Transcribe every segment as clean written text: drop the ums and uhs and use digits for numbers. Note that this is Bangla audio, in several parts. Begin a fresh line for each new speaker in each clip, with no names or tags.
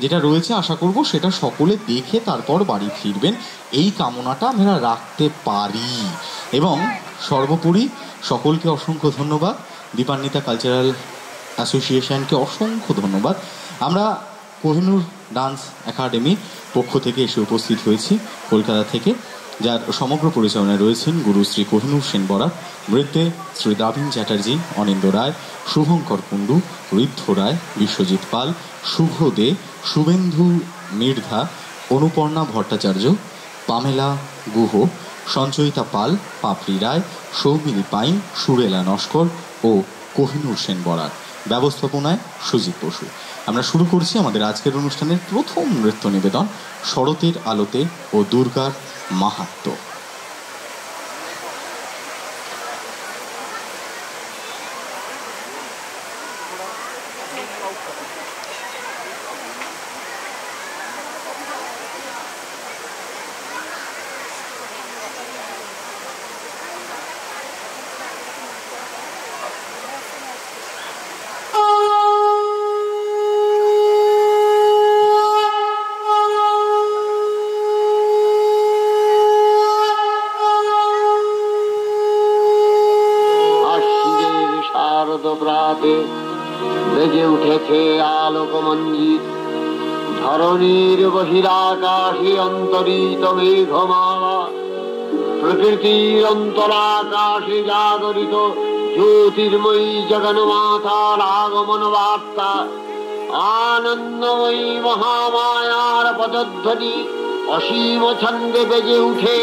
যেটা রয়েছে আশা করব সেটা সকলে দেখে তারপর বাড়ি ফিরবেন, এই কামনাটা আমরা রাখতে পারি। এবং সর্বোপরি সকলকে অসংখ্য ধন্যবাদ, দীপান্বিতা কালচারাল অ্যাসোসিয়েশনকে অসংখ্য ধন্যবাদ। আমরা কোহিনূর ডান্স একাডেমির পক্ষ থেকে এসে উপস্থিত হয়েছি কলকাতা থেকে, যার সমগ্র পরিচালনায় রয়েছেন গুরু শ্রী কোহিনূর সেন বরাক, নৃত্যে শ্রী দাভিন চ্যাটার্জি, অনিন্দ রায়, শুভঙ্কর কুণ্ডু, ঋদ্ধ রায়, বিশ্বজিৎ পাল, শুভ দে, শুভেন্দু মৃধা, অনুপর্ণা ভট্টাচার্য, পামেলা গুহ, সঞ্চয়িতা পাল, পাপড়ি রায়, সৌমিনী পাইন, সুরেলা নস্কর ও কোহিনূর সেন বরাক। ব্যবস্থাপনায় সুজিত বসু। আমরা শুরু করছি আমাদের আজকের অনুষ্ঠানের প্রথম নৃত্য নিবেদন, শরতের আলোতে ও দুর্গার মাহাত্ম্য।
বেজে উঠেছে আলোকমঞ্জিত, ধরণীর বহিরাকাশে অন্তরিত মেঘমালা, প্রকৃতির অন্তরাকাশে জাগরিত জ্যোতির্ময়ী জগন্মাতার আগমন বার্তা, আনন্দময়ী মহামায়ার পদধ্বনি অসীম ছন্দে বেজে উঠে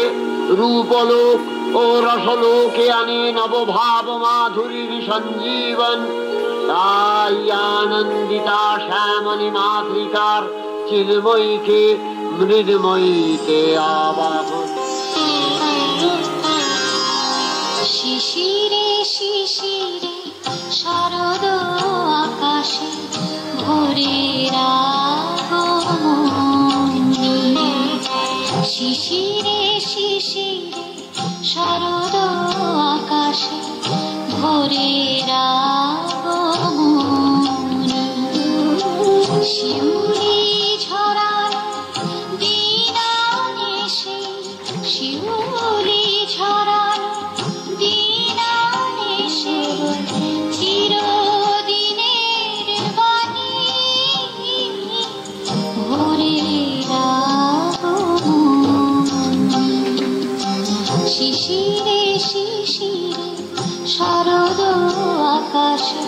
রূপলোক ও রসলোকে আনে নবভাব মাধুরীর সঞ্জীবন। তাই আনন্দিতা শ্যামলী মাতৃকার চিন্ময়ীকে মৃন্ময়ীতে আবাহন।
শিশিরে শিশিরে শরদ আকাশে ভোরের আগমনী, শিশিরে শিশিরে শরদ আকাশে ভোরের আগমনী, শিউলি ঝরানো দিনানিশে, শিউলি ঝরানো দিনানিশে চিরদিনের বাণী, ভোরের আগমনী, শিশিরে শিশিরে শরদ আকাশে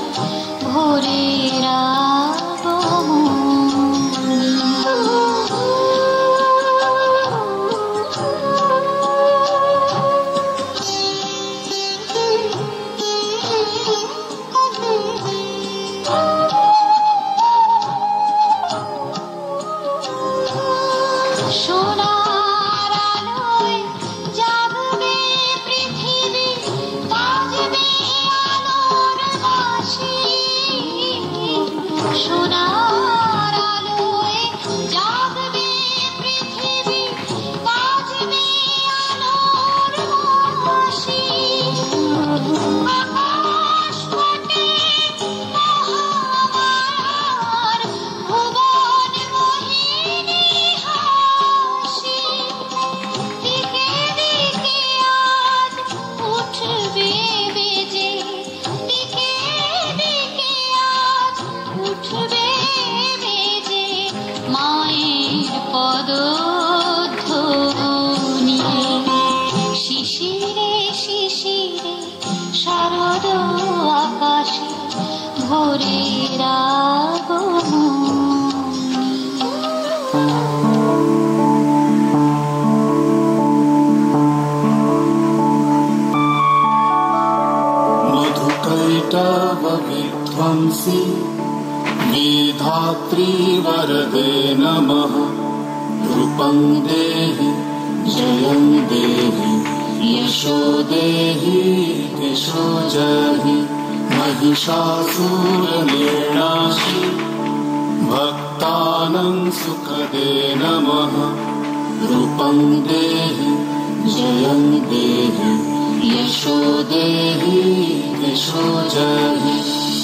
ভোরের আগমনী। সোনার আলোয় জাগবে পৃথিবী, বাজবে আলোর বাঁশি, সোনার আলোয় জাগবে পৃথিবী, বাজবে আলোর বাঁশি, আকাশ পটে মহামায়ার ভুবন মোহিনী হাসি, দিকে দিকে আজ উঠবে বেজে, দিকে দিকে আজ উঠবে বেজে মায়ের পদধ্বনি, শিশিরে শিশিরে শরদ আকাশে ভোরের আগমনী।
मधुकैटव विध्वंसी मेधात्री वरदे नमः, रूपं देहि जयं देहि यशो देहि दिशो जहि, महिषासुरनिर्नाशि भक्तानां सुखदे नमः, रूपं देहि जयं देहि यशो देहि दिशो जहि,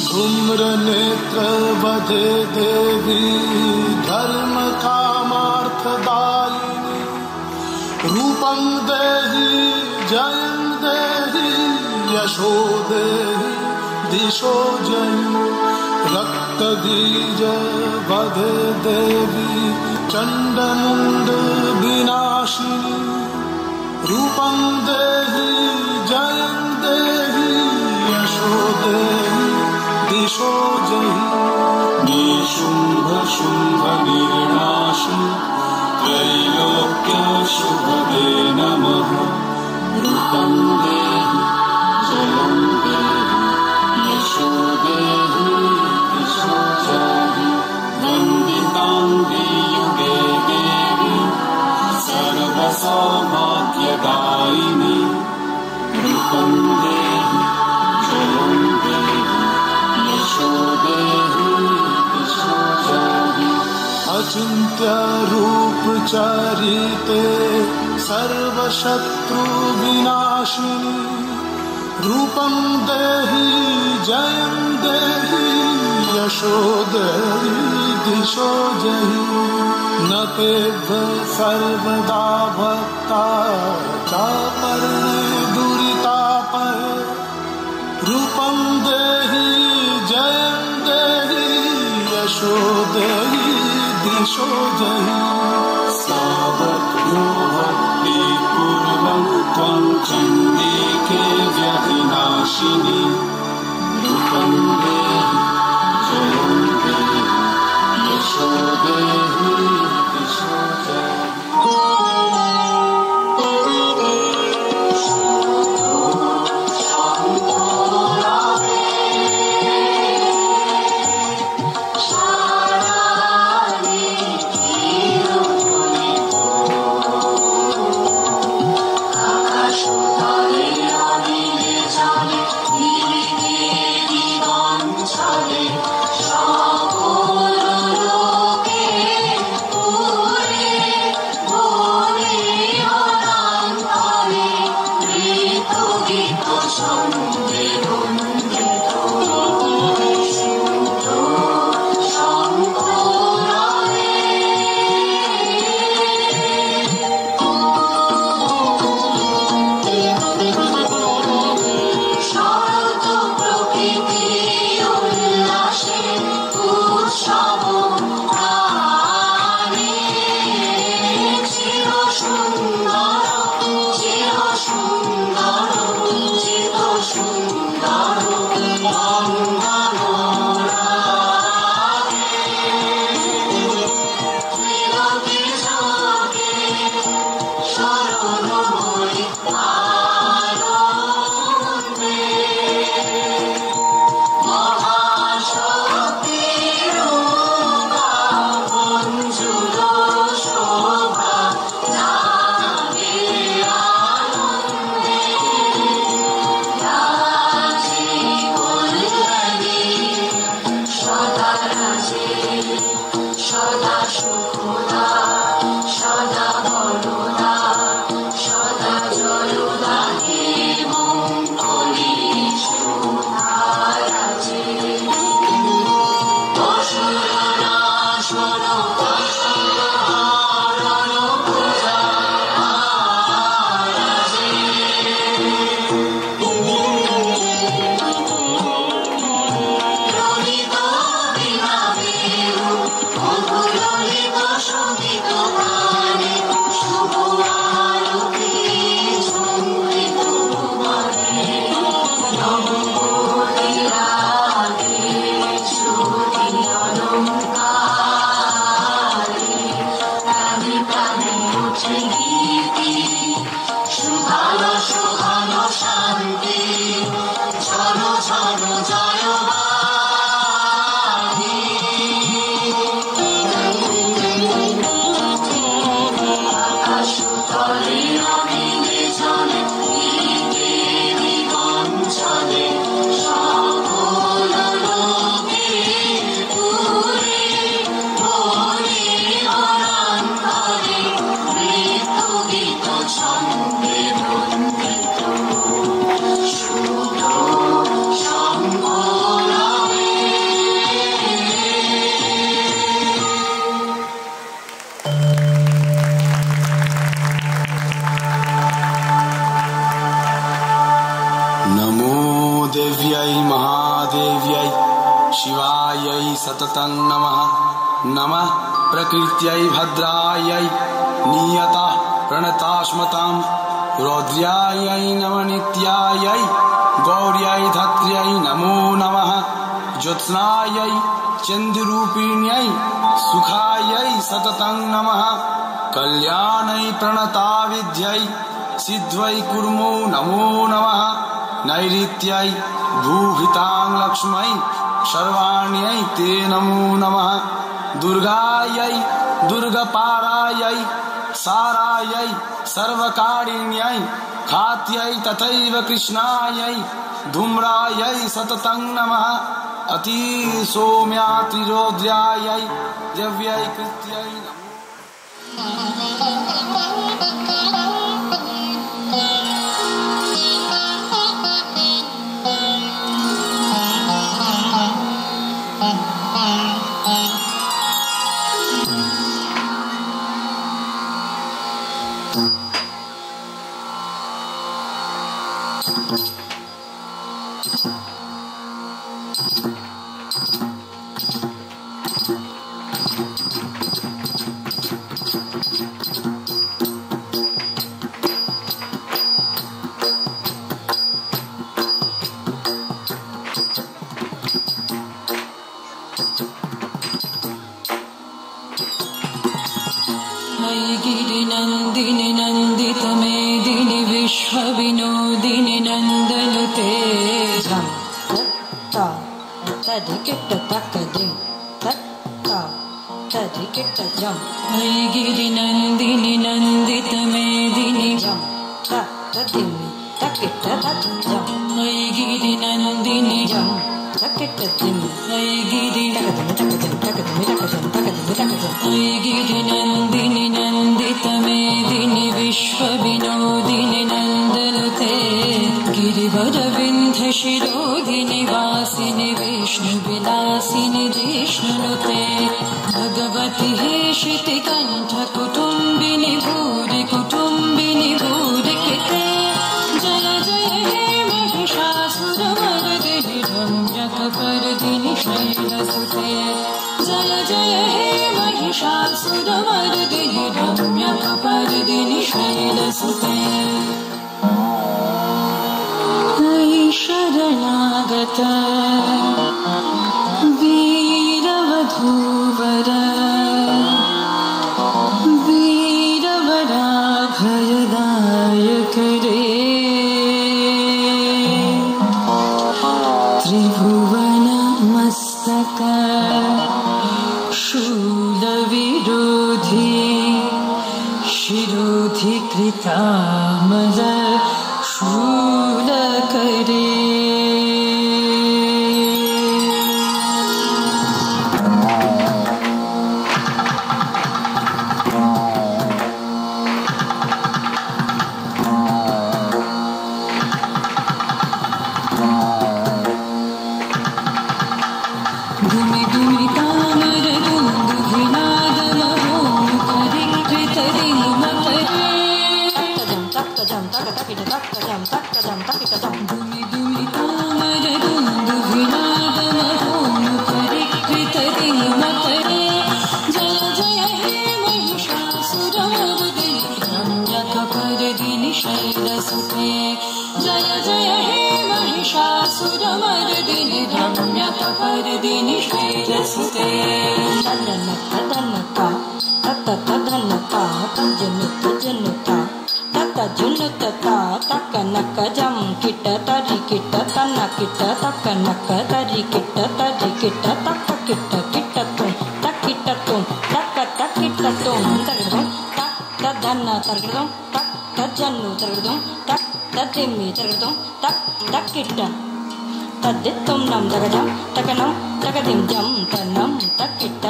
धूम्रनेत्र वदे देवी धर्म
रूपं देहि जयं देहि यशो देहि दिशो जयि रक्तबीज वधे देवी चण्डमुण्ड विनाशिनी रूपं देहि जयं देहि यशो देहि दिशो जयि
निशुम्भ शुम्भ निर्नाशि त्रैलोक्य शुभदे नमः रूपं देहि जयं देहि यशो देहि दिशो जयि वन्दिताङ्गे युगे देवी सर्वसौभाग्यदायिनी रूपं देहि जयं देहि यशो देहि दिशो जयि
अचिन्त्य रूप चरिते सर्वशत्रु विनाशिनी रूपं देहि जयं देहि यशो देहि दिशो जयि न तेभ्य सर्वदा भक्ता चापर्णे दुरितापहे रूपं देहि जयं देहि यशो देहि दिशो जयि
सावक्यो भक्ति पूर्वं त्वं चण्डिके व्यधिनाशिनी रूपं देहि जयं देहि यशो देहि दिशो जयि शाश्वतं नमः नमः प्रकृत्यै भद्रायै नियता प्रणतास्मतां रौद्र्यायै नवनित्यायै गौर्यै धत्र्यै नमो नमः ज्योत्स्नायै चन्द्ररूपिण्यै सुखायै सततं नमः कल्याणै प्रणताविद्यै सिद्ध्यै कुर्मो नमो नमः नैऋत्यै भूभितां लक्ष्मै सर्वाण्यै ते नमो नमः दुर्गायै दुर्गपारायै सारायै सर्वकारिण्यै खात्यै तथैव कृष्णायै धूम्रायै सततं नमः अति सौम्यातिरोद्र्यायै द्रव्यै कृत्यै नमः
गिरिनन्दिनि नन्दितमेदिनि विश्वविनोदिनि नन्दनुते झं तत्ता तधिकिट्ट तक्कदिं तत्ता तधिकिट्ट झं गिरिनन्दिनि नन्दितमेदिनि झं तत्तदिमि तक्किट्ट तज्जं गिरिनन्दिनि झं तक्किट्टदिमि गिरिनन्दिनि नन्दितमेदिनि विश्वविनोदिनि नन्दनुते गिरिवरविन्ध्यशिरोधिनि वासिनि विष्णुविलासिनि जिष्णुनुते भगवति हेशितिकण्ठकुटुम्बिनि भूरि कुटुम्बिनि भूरि कृते जय जय हे महिषासुरमर्दिनि रम्यकपर्दिनि शैलसुते जय जय हे महिषासुरमर्दिनि रम्यकपर्दिनि शैलसुते मयि शरणागत वीरवधूवर वीरवराभयदायक रे त्रिभुवन मस्तक शूलविरोधी शिरोधि कृतामल शूलकरे जय जय हे महिषासुरमर्दिनि रम्यकपर्दिनि शैलसुते तदनका तततदनका तजनुता ततजुनुता तकनक जं किट तरि किट तन किट तकनक तरि किट तक किट किट तुम तकिट तुम तक तकिट तुम तगदम तक तदन तगदम तक तजनु तगदम तक तदिमि तगदम तक तकिट तद्दित्तुम नम तगदम तकनम तकदिम जम तनम तकिट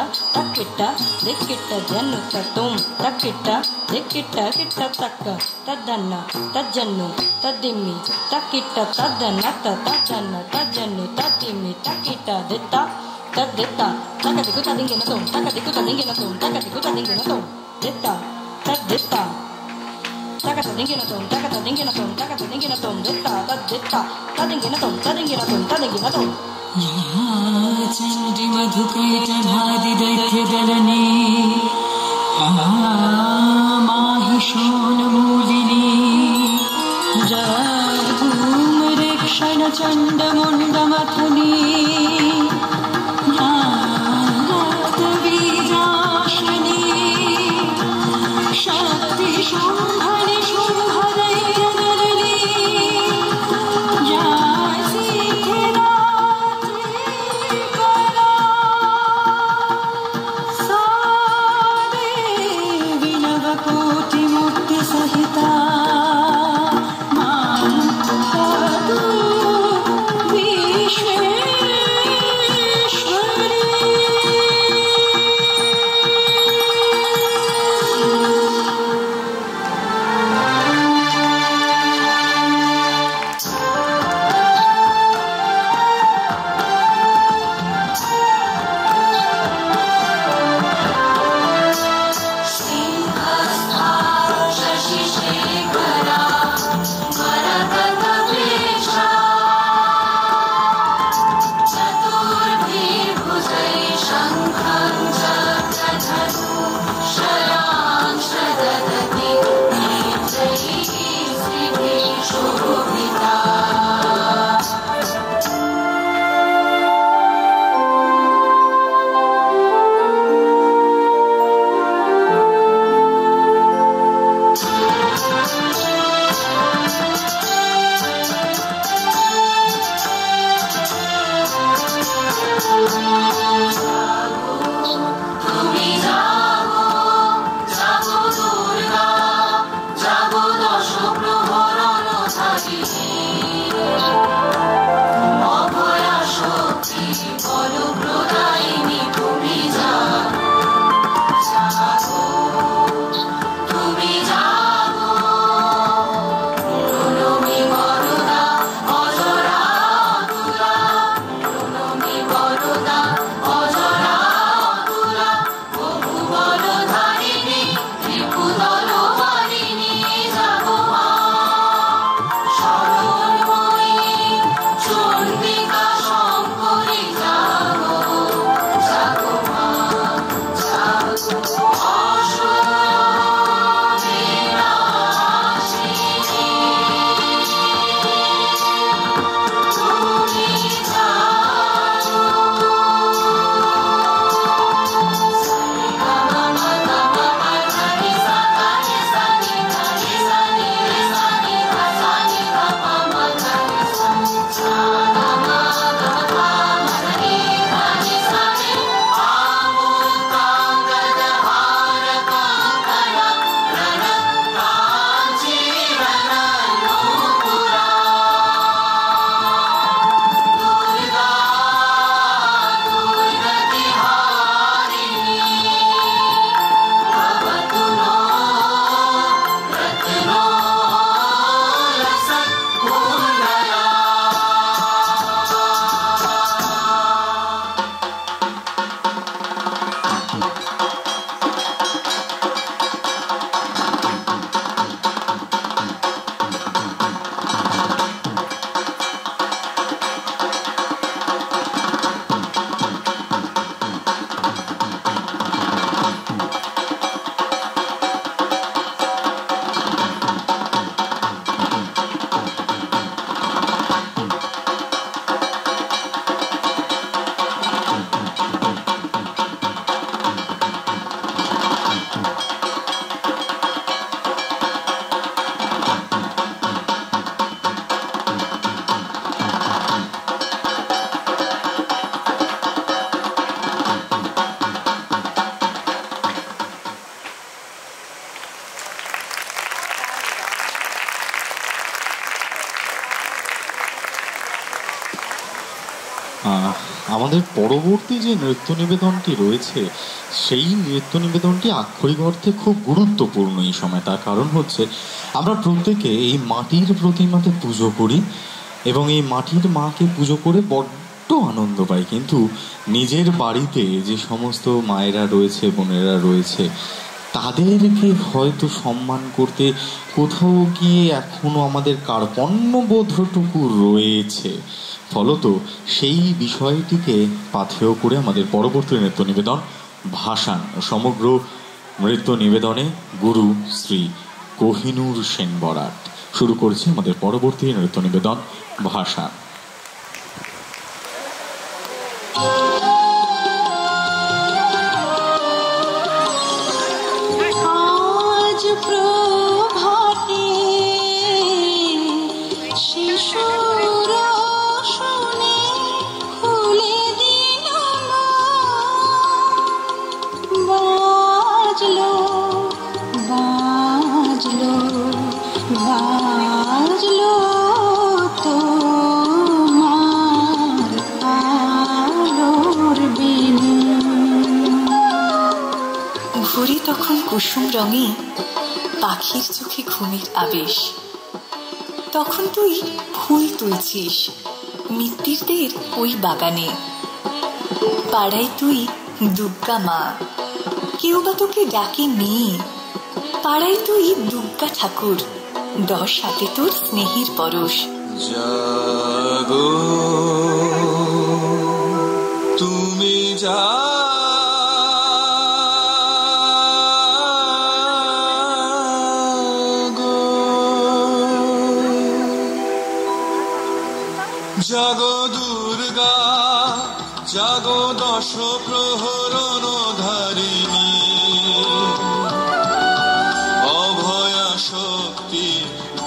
दिक्किट जनु तुम तकिट दिक्किट किट तक तदन तजनु तदिमि तकिट तदन तजन तजनु तदिमि तकिट दित्ता तद्दित्ता तकदिकु तदिंगिन तुम तकदिकु तदिंगिन तुम तकदिकु तदिंगिन तुम दित्ता तद्दित्ता तकदिंगिन तुम तकदिंगिन तुम तकदिंगिन तुम दित्ता तद्दित्ता तदिंगिन तुम तदिंगिन तुम तदिंगिन तुम चण्डि मधुकैटभादिदैत्यदलने माहिषोन्मूलिनी जगूमृक्षणचण्डमुण्डमथनी नागबीजाशनी शक्तिशुम्भनि शुम्भदैत्यदलनी सहिता
আমাদের পরবর্তী যে নৃত্য নিবেদনটি রয়েছে সেই নৃত্য নিবেদনটি আক্ষরিক অর্থে খুব গুরুত্বপূর্ণ এই সময়। তার কারণ হচ্ছে আমরা প্রত্যেকে এই মাটির প্রতিমাতে পুজো করি এবং এই মাটির মাকে পুজো করে বড্ড আনন্দ পাই, কিন্তু নিজের বাড়িতে যে সমস্ত মায়েরা রয়েছে, বোনেরা রয়েছে, তাদেরকে হয়তো সম্মান করতে কোথাও গিয়ে এখনো আমাদের কার্পণ্যবোধটুকু রয়েছে। ফলত সেই বিষয়টিকে পাথেয় করে আমাদের পরবর্তী নৃত্য নিবেদন ভাসান। সমগ্র নৃত্য নিবেদনে গুরু শ্রী কোহিনূর সেন বরাট। শুরু করছি আমাদের পরবর্তী নৃত্য নিবেদন ভাসান।
তখন কুসুম রঙে, পাখির চোখে ঘুমের আবেশ। তখন তুই ফুল তুলছিস মিত্তিরদের ওই বাগানে। পাড়ায় তুই দুর্গা মা, কেউ বা তোকে ডাকে মেয়ে। পাড়ায় তুই দুর্গা ঠাকুর, 10 হাতে তোর স্নেহের পরশ।
জাগো তুমি যা জাগো দুর্গা, জাগো 10 প্রহরণ ধারিণী, অভয়া শক্তি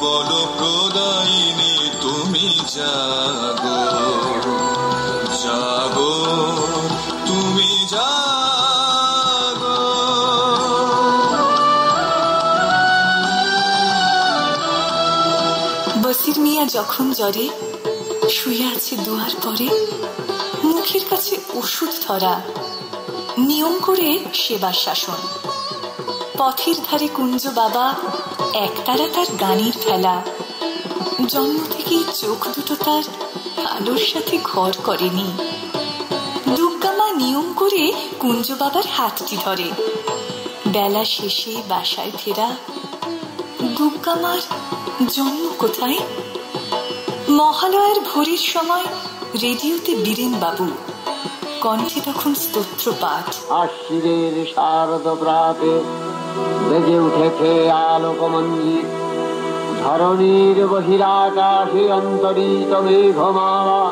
বল প্রদায়িনী তুমি জাগো, জাগো তুমি জাগো।
বসির মিয়া যখন জ্বরে শুয়ে আছে দুয়ার পরে, মুখের কাছে ওষুধ ধরা, নিয়ম করে সেবা শাসন। পথের ধারে কুঞ্জ বাবা, একতারা তার গানের ফেলা। জন্ম থেকেই চোখ দুটো তার আলোর সাথে ঘর করেনি। দুর্গা মা নিয়ম করে কুঞ্জ বাবার হাতটি ধরে। বেলা শেষে বাসায় ফেরা। দুর্গা মার জন্ম কোথায়? মহালয়ার ভোরের সময় রেডিওতে বীরেন বাবু, কণ্ঠে তখন স্তোত্র পাঠ।
আশ্বিনের শারদ প্রাতে বেজে উঠেছে আলোকমঞ্জিত, ধরণীর বহিরাকাশে অন্তরিত মেঘমালা,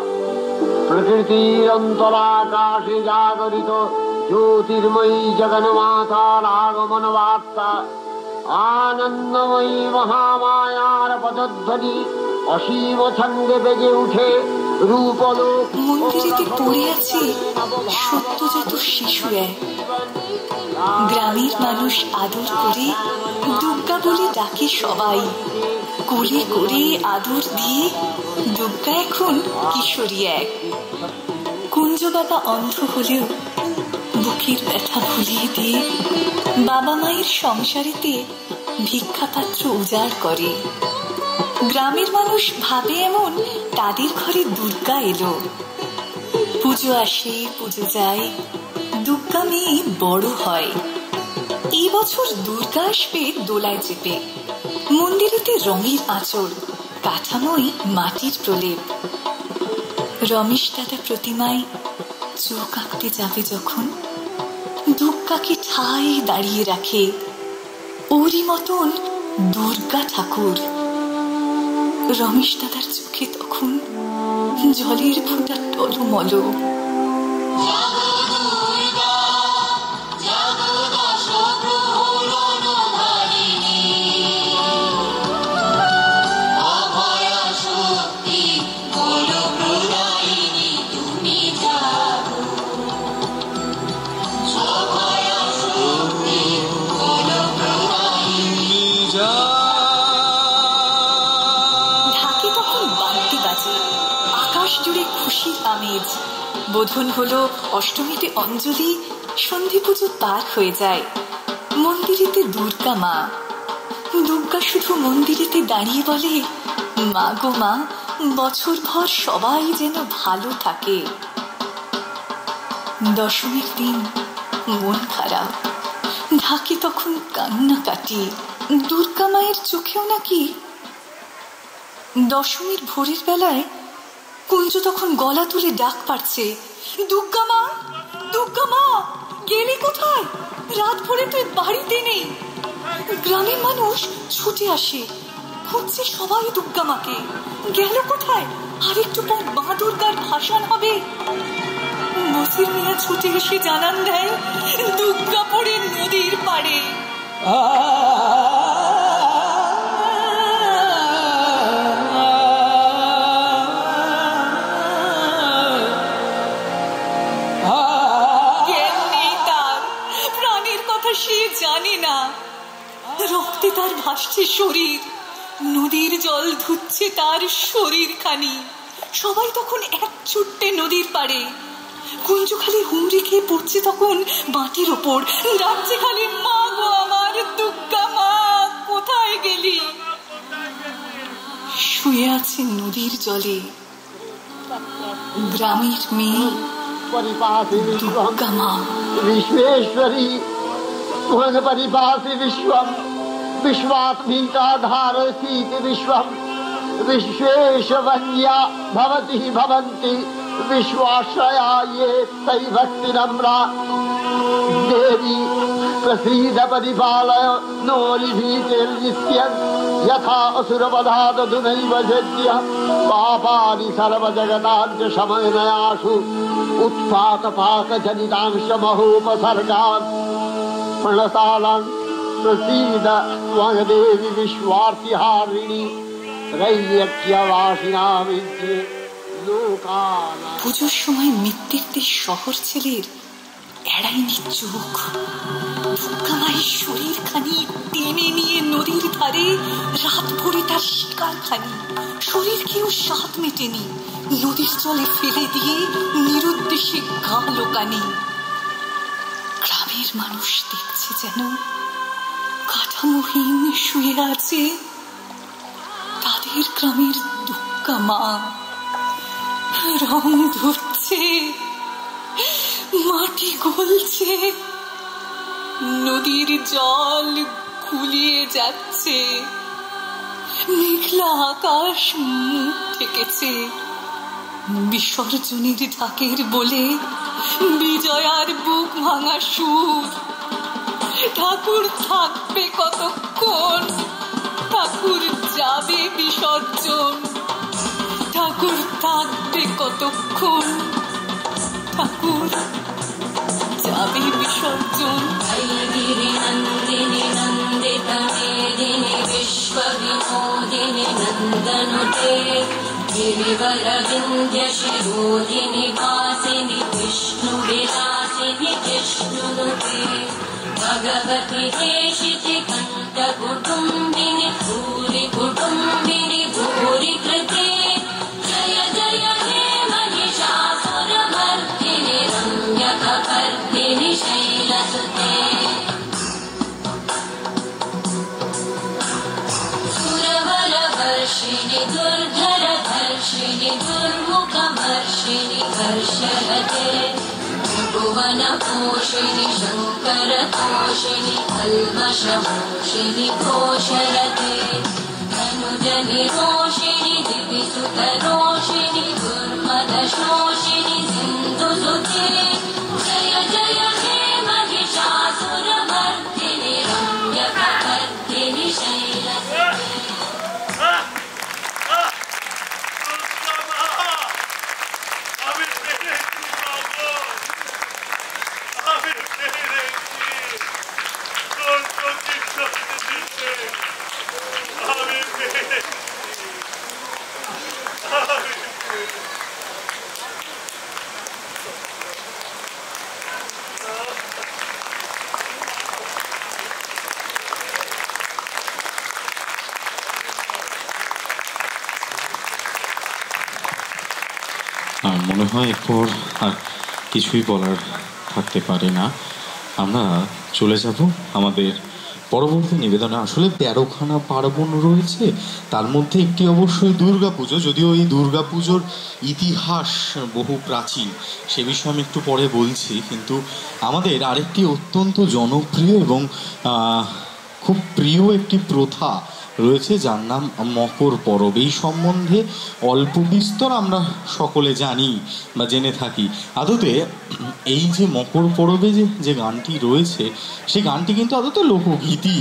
প্রকৃতির অন্তরাকাশে জাগরিত জ্যোতির্ময়ী জগন্মাতার আগমন বার্তা। আনন্দময়ী মহামায়ার পদধ্বনি অসীম ছন্দে বেজে উঠে রূপলোক।
মন্দিরেতে পড়ে আছে সত্যজাত শিশু এক। গ্রামের মানুষ আদর করে দুর্গা বলে ডাকে সবাই। কোলে করে আদর দিয়ে দুর্গা এখন কিশোরী এক। কুঞ্জ বাবা অন্ধ হলেও বুকের ব্যথা ভুলিয়ে দিয়ে বাবা মায়ের সংসারেতে ভিক্ষাপাত্র উজাড় করে। গ্রামের মানুষ ভাবে এমন তাদের ঘরে দুর্গা এলো। পুজো আসে পুজো যায়, দুর্গা মেয়ে বড় হয়। এই বছর দুর্গা আসবে দোলায় চেপে। মন্দিরেতে রঙের আঁচড়, কাঠামোয় মাটির প্রলেপ। রমেশ দাদা প্রতিমায় চোখ আঁকতে যাবে যখন, দুর্গাকে ঠায় দাঁড়িয়ে রাখে ওরই মতন দুর্গা ঠাকুর। রমেশ দাদার চোখে তখন জলের ফোঁটা টলমল। বোধন হলো অষ্টমীতে অঞ্জলি, সন্ধি পুজো পার হয়ে যায়। মন্দিরেতে দুর্গা মা। দুর্গা শুধু মন্দিরেতে দাঁড়িয়ে বলে, মা গো মা, বছর ভর সবাই যেন ভালো থাকে। দশমীর দিন মন খারাপ, ঢাকে তখন কান্না কাটি, দুর্গা মায়ের চোখেও নাকি। দশমীর ভোরের বেলায় কুঞ্জ তখন গলা তুলে ডাক পাচ্ছে, দুর্গা মা, দুর্গা মা, গেলে কোথায়? রাত ভোরে তুই বাড়িতে নেই। গ্রামের মানুষ ছুটে আসে, খুঁজছে সবাই দুর্গা মাকে। গেল কোথায়? আর একটু পর মা দুর্গার ভাসান হবে। বসির মিয়া ছুটে এসে জানান দেয়, দুর্গাপুরে নদীর পাড়ে। প্রাণের কথা সে জানে না, রক্তে তার ভাসছে শরীর, নদীর জল ধুচ্ছে তার শরীর খানি। সবাই তখন এক ছুট্টে নদীর পাড়ে। কুঞ্জ খালি হুমড়ি খেয়ে পড়ছে তখন মাটির ওপর, ডাকছে খালি, মা গো আমার দুর্গা মা, কোথায় গেলি? শুয়ে আছে নদীর জলে গ্রামের মেয়ে দুর্গা মা।
विश्वेश्वरी त्वं परिपासि विश्वं, विश्वात्मिका धारसीति विश्वं, विश्वेशवन्या भवति भवन्ति विश्वाश्रया ये तै भक्ति नम्रा। देवी प्रसीद परिपालय नोलिभीतिर्नित्यं, यथा असुरवधादधुनैव जज्ञ पापानि सर्वजगताञ्च शमनयासु उत्पातपाकजनितांशमहोपसर्गान् प्रणतालान् प्रसीद त्वं देवी विश्वार्तिहारिणी त्रैलोक्यवासिनामिज्ये लोकानां।
পুজোর সময় মৃত্যুর দেশ শহর ছেলের এড়াইনি চোখ। দুর্গা মায়ের শরীর খানি টেনে নিয়ে নদীর ধারে রাত ভরে তার শিকার খানি। শরীর কেউ স্বাদ মেটেনি, নদীর জলে ফেলে দিয়ে নিরুদ্দেশে গা লোকানি। গ্রামের মানুষ দেখছে যেন কাঠামোহীন শুয়ে আছে তাদের গ্রামের দুর্গা মা। রং ধরছে, মাটি গলছে, নদীর জল গুলিয়ে যাচ্ছে, মেঘলা আকাশ মুখ ঠেকেছে। বিসর্জনের ঢাকের বলে বিজয়ার বুক ভাঙা সুর। ঠাকুর থাকবে কতক্ষণ, ঠাকুর যাবে বিসর্জন। ঠাকুর থাকবে কতক্ষণ, ঠাকুর যাবে বিসর্জন।
নন্দিনী নন্দিত মেদিনী বিশ্ব বিনোদিনী নন্দনুতে गिरिवर विंध्य शिरोधिनि वासिनि विष्णु विलासिनि जिष्णुनुते भगवति देशिति कंठ कुटुंबिनि भूरि कुटुंबिनि भूरि कृते जय जय हे महिषासुरमर्दिनि रम्यकपर्दिनि शैलसुते सुरवरवर्षिणि दुर्धरधर्षिणि दुर्मुखमर्षिणि कर्षरते भुवनपोषिणि शङ्करतोषिणि कल्मषमोषिणि घोषरते धनुजनिरोषिणि दिविसुतरोषिणि दुर्मदशोषिणि सिन्धुसुते जय जय हे महिषासुरमर्दिनि रम्यकपर्दिनि शैलसुते।
মনে হয় এরপর আর কিছুই বলার থাকতে পারে না। আমরা চলে যাব আমাদের পরবর্তী নিবেদনে আসলে 13খানা পার্বণ রয়েছে, তার মধ্যে একটি অবশ্যই দুর্গাপুজো। যদিও এই দুর্গাপুজোর ইতিহাস বহু প্রাচীন, সে বিষয়ে আমি একটু পরে বলছি, কিন্তু আমাদের আরেকটি অত্যন্ত জনপ্রিয় এবং খুব প্রিয় একটি প্রথা রয়েছে যার নাম মকর পরব। এই সম্বন্ধে অল্প বিস্তর আমরা সকলে জানি বা জেনে থাকি। আদতে এই যে মকর পরবে যে গানটি রয়েছে, সেই গানটি কিন্তু আদতে লোকগীতি,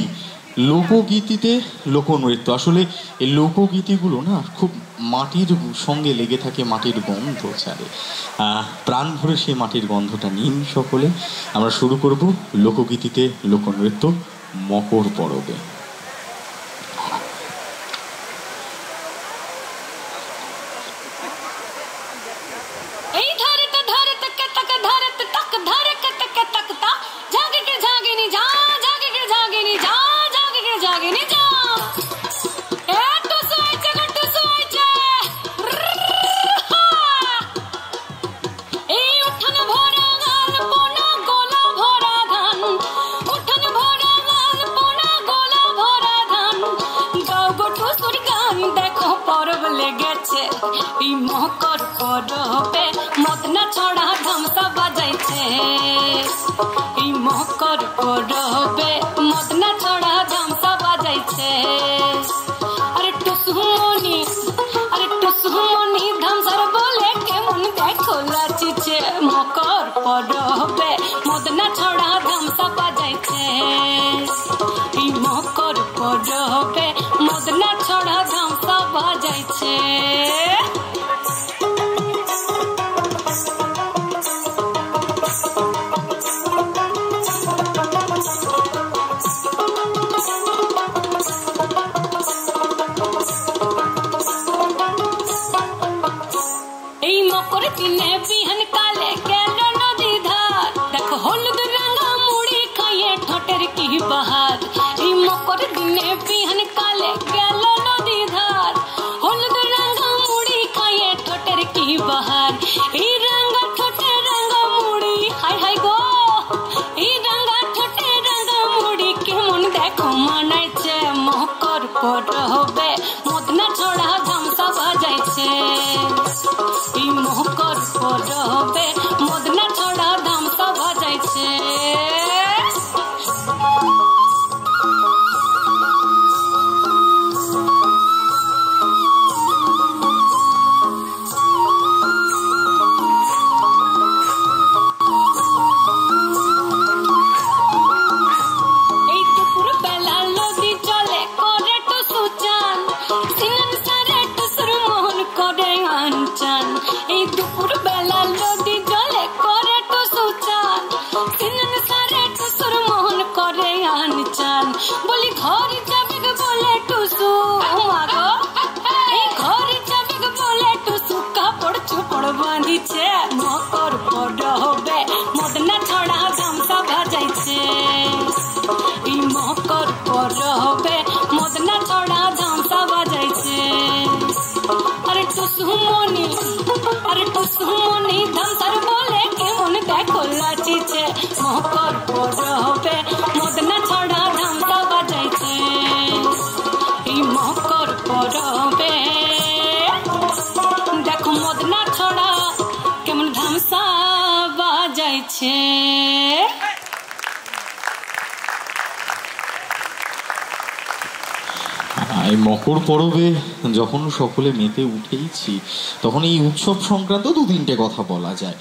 লোকগীতিতে লোকনৃত্য। আসলে এই লোকগীতিগুলো না খুব মাটির সঙ্গে লেগে থাকে, মাটির গন্ধ ছাড়ে। প্রাণ ভরে সেই মাটির গন্ধটা নিন সকলে। আমরা শুরু করব লোকগীতিতে লোকনৃত্য মকর পরবে।
মকর পরবে মদনা ছড়া ধামসা বাজাইছে, এই মকর পরবে মদনা ছড়া ধামসা বাজাইছে। আরে টুসুমনি, আরে টুসুমনি ধামসার বলে কেমন দেখো লাচিছে। মকর পরবে মদনা ছড়া ধামসা বাজাইছে, এই মকর পরবে মদনা ছড়া ধামসা বাজাইছে। बहार मकर दिने बिहन काले गल नदी धार हलद रंग मुड़ी खाए ठोटर की बहार रंग ठोटे रंग मुड़ी हाय हाय गो रंग ठोटे रंग मुड़ी के मन देखो मनाइছে मकर পরবে মদনা ছড়া ধামসা বাজাইছে মকর পরবে মদনা ছড়া ধামসা বাজাইছে। बोली घर जाबे बोले टुसु मागो घर जाबे बोले टुसु कापड़ चुपड़ बांधिছে मकर পরবে মদনা ছড়া ধামসা বাজাইছে এই মকর পরবে মদনা ছড়া ধামসা বাজাইছে। আরে টুসু মনি ধামসার বলে কেমন দেখো লাচিছে মকর পরবে মদনা ছড়া ধামসা বাজাইছে এই মকর পরবে দেখো মদনা ছড়া কেমন ধামসা বাজাইছে।
এই মকর পরবে যখন সকলে মেতে উঠেইছি তখন এই উৎসব সংক্রান্ত 2-3টে কথা বলা যায়।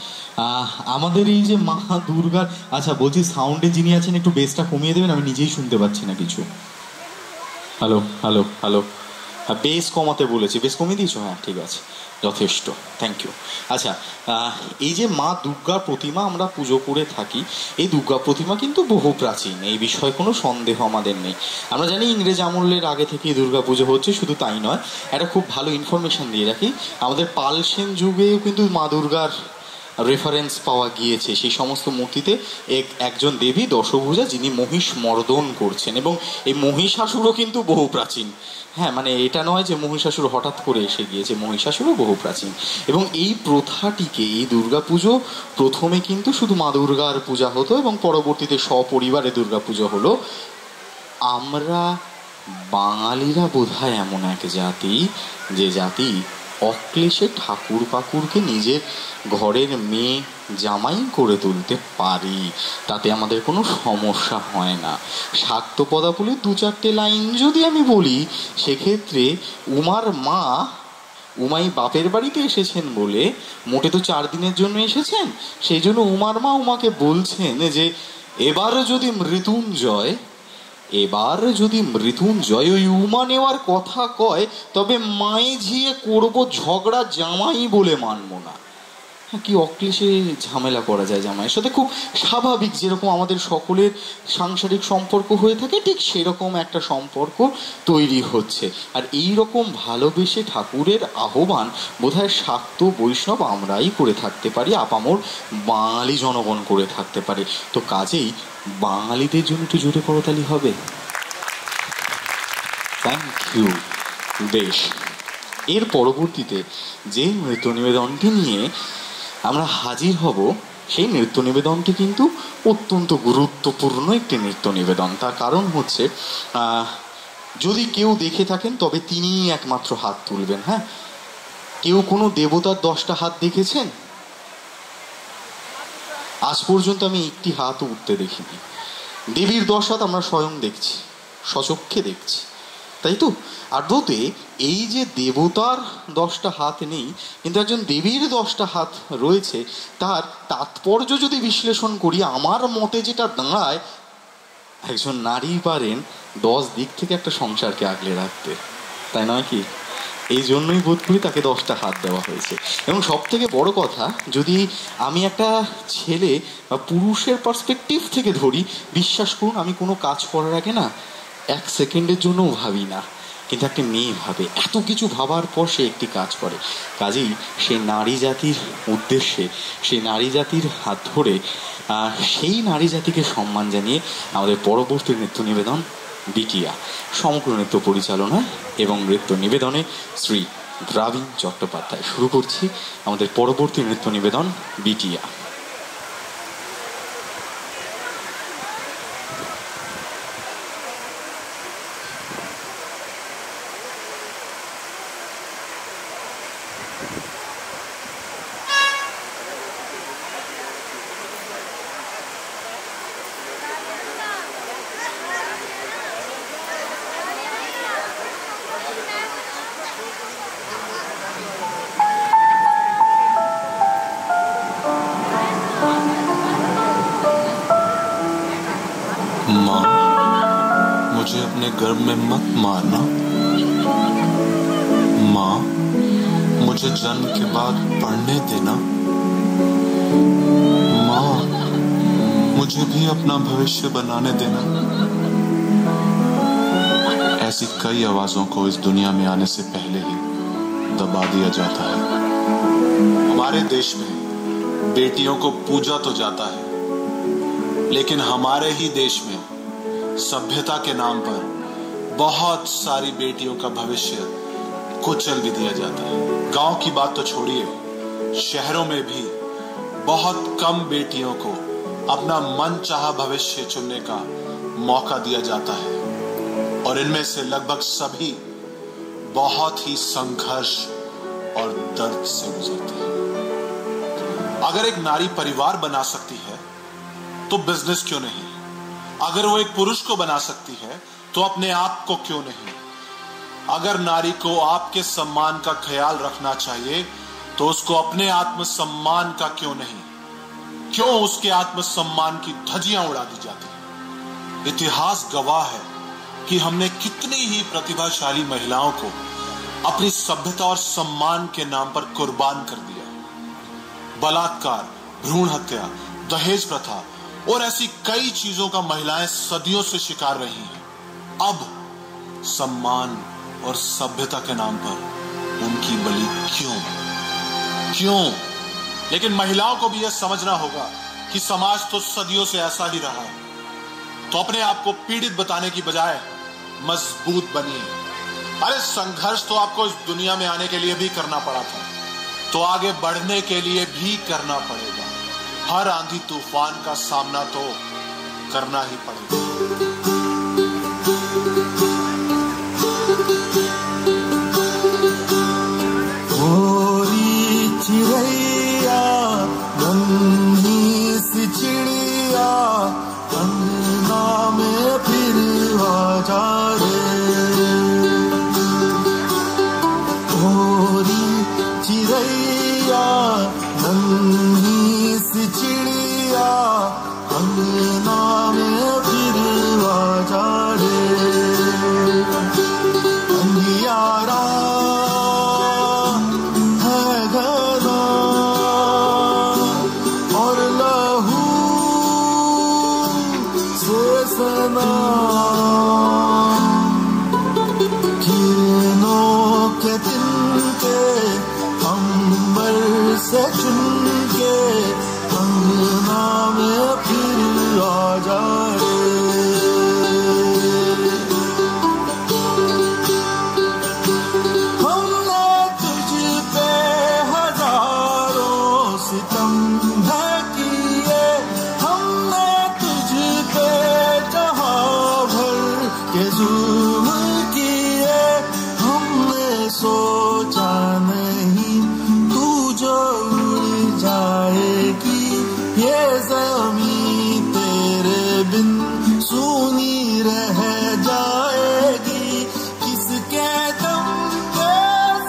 আমাদের এই যে মা দুর্গার, আচ্ছা বলছি সাউন্ডে যিনি আছেন একটু বেসটা কমিয়ে দেবেন, আমি নিজেই শুনতে পাচ্ছি না কিছু। হ্যালো হ্যালো হ্যালো, বেস কমাতে বলেছি, বেস কমিয়ে দিয়েছো? হ্যাঁ ঠিক আছে, যথেষ্ট, থ্যাংক ইউ। আচ্ছা, এই যে মা দুর্গার প্রতিমা আমরা পুজো করে থাকি, এই দুর্গা প্রতিমা কিন্তু বহু প্রাচীন, এই বিষয়ে কোনো সন্দেহ আমাদের নেই। আমরা জানি ইংরেজ আমলের আগে থেকেই দুর্গা পুজো হচ্ছে। শুধু তাই নয়, একটা খুব ভালো ইনফরমেশন দিয়ে রাখি, আমাদের পাল সেন যুগেও কিন্তু মা দুর্গার রেফারেন্স পাওয়া গিয়েছে। সেই সমস্ত মূর্তিতে একজন দেবী দশভুজা, যিনি মহিষ মর্দন করছেন, এবং এই মহিষাসুরও কিন্তু বহু প্রাচীন। হ্যাঁ, মানে এটা নয় যে মহিষাসুর হঠাৎ করে এসে গিয়েছে, মহিষাসুরও বহু প্রাচীন। এবং এই প্রথাটিকে, এই দুর্গাপুজো প্রথমে কিন্তু শুধু মা দুর্গার পূজা হতো এবং পরবর্তীতে সপরিবারে দুর্গাপুজো হলো। আমরা বাঙালিরা বোধহয় এমন এক জাতি, যে জাতি অক্লেশে ঠাকুর পাকুরকে নিজের ঘরের মেয়ে জামাই করে তুলতে পারি, তাতে আমাদের কোনো সমস্যা হয় না। শাক্ত পদাবলী 2-4টে লাইন যদি আমি বলি, সেক্ষেত্রে উমার মা, উমাই বাপের বাড়িতে এসেছেন বলে, মোটে তো 4 দিনের জন্য এসেছেন, সেই জন্য উমার মা উমাকে বলছেন যে এবার যদি মৃত্যুঞ্জয় ওই উমা নেওয়ার কথা কয়, তবে মায়ে ঝিয়ে করবো ঝগড়া, জামাই বলে মানবো না। কি অক্লেশে ঝামেলা করা যায় জামাইয়ের সাথে, খুব স্বাভাবিক। যেরকম আমাদের সকলের সাংসারিক সম্পর্ক হয়ে থাকে, ঠিক সেরকম একটা সম্পর্ক তৈরি হচ্ছে। আর এই রকম ভালোবেসে ঠাকুরের আহ্বান বোধহয় শাক্ত বৈষ্ণব আমরাই করে থাকতে পারি, আপামর বাঙালি জনগণ করে থাকতে পারে। তো কাজেই বাঙালিদের জন্য একটু জোরে করতালি হবে। Thank you. বেশ, এর পরবর্তীতে যে নৃত্য নিবেদনটি নিয়ে আমরা হাজির হব, সেই নৃত্য নিবেদনটি কিন্তু অত্যন্ত গুরুত্বপূর্ণ একটি নৃত্য নিবেদন। তার কারণ হচ্ছে, যদি কেউ দেখে থাকেন তবে তিনিই একমাত্র হাত তুলবেন। হ্যাঁ, কেউ কোনো দেবতার 10টা হাত দেখেছেন? আজ পর্যন্ত আমি একটি হাত উঠতে দেখিনি। দেবীর 10 হাত আমরা স্বয়ং দেখছি, স্বচক্ষে দেখছি, তাই তো? আর বোধে এই যে দেবতার 10টা হাত নেই, কিন্তু একজন দেবীর 10টা হাত রয়েছে, তার তাৎপর্য যদি বিশ্লেষণ করি, আমার মতে যেটা দাঁড়ায়, একজন নারী পারেন 10 দিক থেকে একটা সংসারকে আগলে রাখতে, তাই নয় কি? এই জন্যই বোধ করি তাকে 10টা হাত দেওয়া হয়েছে। এবং সব থেকে বড় কথা, যদি আমি একটা ছেলে বা পুরুষের পার্সপেক্টিভ থেকে ধরি, বিশ্বাস করুন আমি কোনো কাজ করার আগে না 1 সেকেন্ডের জন্যও ভাবি না, কিন্তু একটা মেয়ে ভাবে। এত কিছু ভাবার পর সে একটি কাজ করে। কাজেই সেই নারী জাতির উদ্দেশ্যে, সেই নারী জাতির হাত ধরে, সেই নারী জাতিকে সম্মান জানিয়ে আমাদের পরবর্তী নৃত্য নিবেদন বিটিয়া, সমগ্র নৃত্য পরিচালনা এবং নৃত্য নিবেদনে শ্রী দ্রাবিণ চট্টোপাধ্যায়। শুরু করছি আমাদের পরবর্তী নৃত্য নিবেদন বিটিয়া।
मुझे अपने गर्भ में मत मारना। माँ, मुझे जन्म के बाद पढ़ने देना। माँ, मुझे भी अपना भविष्य बनाने देना। ऐसी कई आवाजों को इस दुनिया में आने से पहले ही दबा दिया जाता है। हमारे देश में बेटियों को पूजा तो जाता है, लेकिन हमारे ही देश में सभ्यता के नाम पर बहुत सारी बेटियों का भविष्य कुचल भी दिया जाता है। गांव की बात तो छोड़िए, शहरों में भी बहुत कम बेटियों को अपना मनचाहा भविष्य चुनने का मौका दिया जाता है, और इनमें से लगभग सभी बहुत ही संघर्ष और दर्द से गुजरती है। अगर एक नारी परिवार बना सकती है तो बिजनेस क्यों नहीं? अगर वो एक पुरुष को बना सकती है तो अपने आप को क्यों नहीं? अगर नारी को आपके सम्मान का ख्याल रखना चाहिए तो उसको अपने आत्मसम्मान का क्यों नहीं? क्यों उसके आत्मसम्मान की धज्जियां उड़ा दी जाती हैं? इतिहास गवाह है कि हमने कितनी ही प्रतिभाशाली महिलाओं को अपनी सभ्यता और सम्मान के नाम पर कुर्बान कर दिया। बलात्कार, भ्रूण हत्या, दहेज प्रथा और ऐसी कई चीजों का महिलाएं सदियों से शिकार रही हैं। अब सम्मान और सभ्यता के नाम पर उनकी बलि क्यों? लेकिन महिलाओं को भी यह समझना होगा कि समाज तो सदियों से ऐसा ही रहा है। तो अपने आप को पीड़ित बताने की बजाय मजबूत बनिए। अरे संघर्ष तो आपको इस दुनिया में आने के लिए भी करना पड़ा था, तो आगे बढ़ने के लिए भी करना पड़ेगा। हर आंधी तूफान का सामना तो करना ही पड़ेगा।
जा रे भोरी चिड़ैया नन्ही सी चिड़िया अंगना में फिर आ जा रे अंधियारा है घना और लहू से सना किरणों के तिनके अंबर से चुनके अंगना में फिर आ जा रे हमने तुझ पे हजारों सितम किए हमने तुझ पे जहां भर के जुल्म किए हमने सोचा नहीं तू जो उड़ जाएगी ये ज़मीं तेरे बिन सूनी रह जाएगी किसके दम पे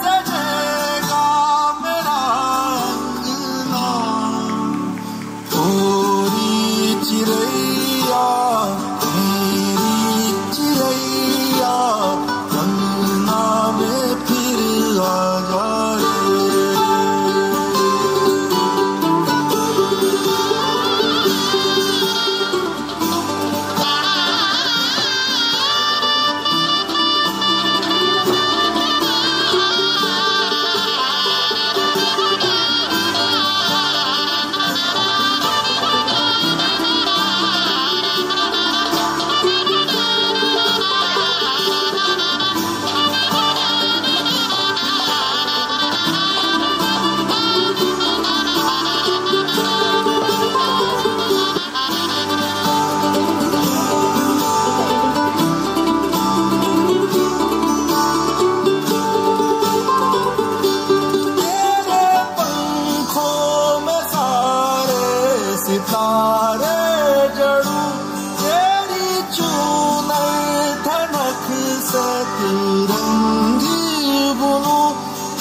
सजेगा मेरा अंगना ओरी चिड़ैया मेरी चिड़ैया अंगना में फिर आ जा रे सितारे जड़ू तेरी चूनर धनक सतरंगी बुनू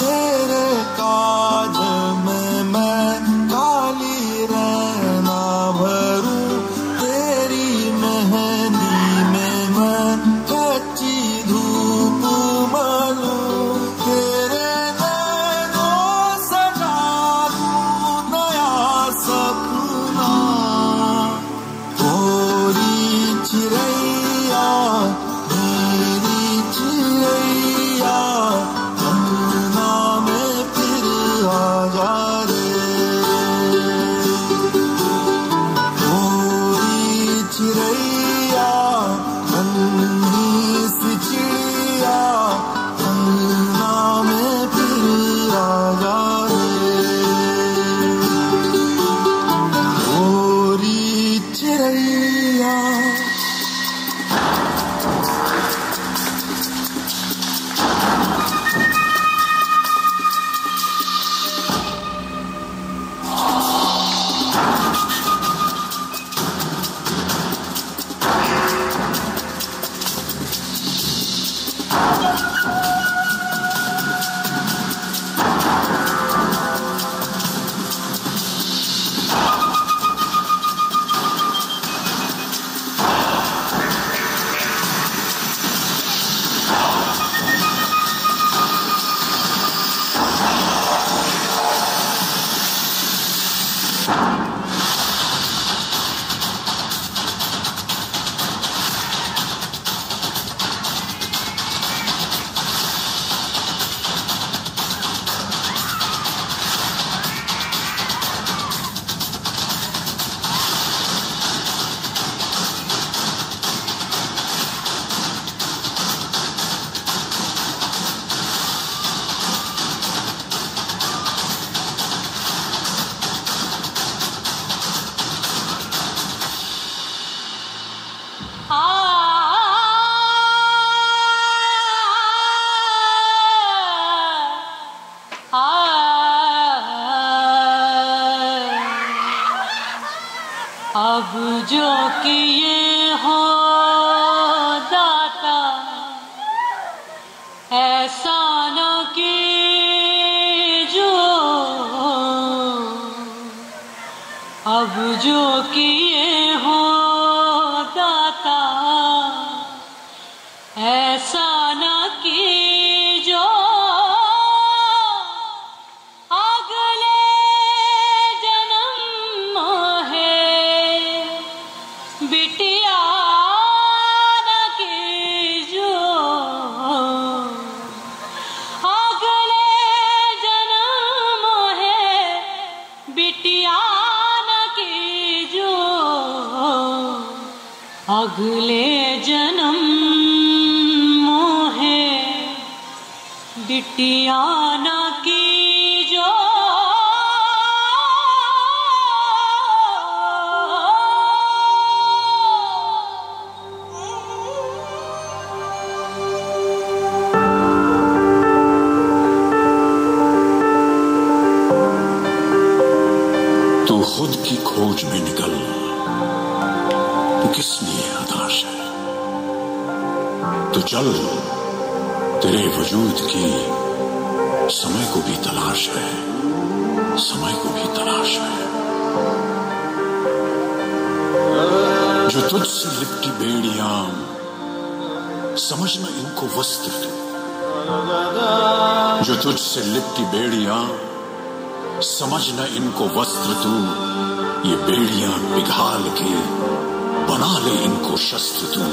तेरे काज में मैं काली रहना भरूं तेरी मेहंदी में मैं कच्ची धूप मलूं तेरे नैनों सजा दूं नया सपना ओरी चिड़ैया मेरी चिड़ैया अंगना में फिर आ जा रे ओरी चिड़ैया नन्ही सी चिड़िया अंगना में फिर आ जा रे ओरी चिड़ैया
अब जो किए हो दाता ऐसा न कि जो अब जो किए हो दाता, ऐसा न कि जो अगले जन्म है बिटिया न कि जो अगले जन्म है बिटिया न कि जो अगले जन्म बिटिया न कीजो।
तू खुद की खोज में निकल, तू किस लिए हताश है? तो चल, तेरे वजूद की समय को भी तलाश है, समय को भी तलाश है। जो तुझसे लिपटी बेड़ियां, समझना इनको वस्त्र तू। जो तुझसे लिपटी बेड़ियां, समझना इनको वस्त्र तू। ये बेड़ियां पिघाल के बना ले इनको शस्त्र तू,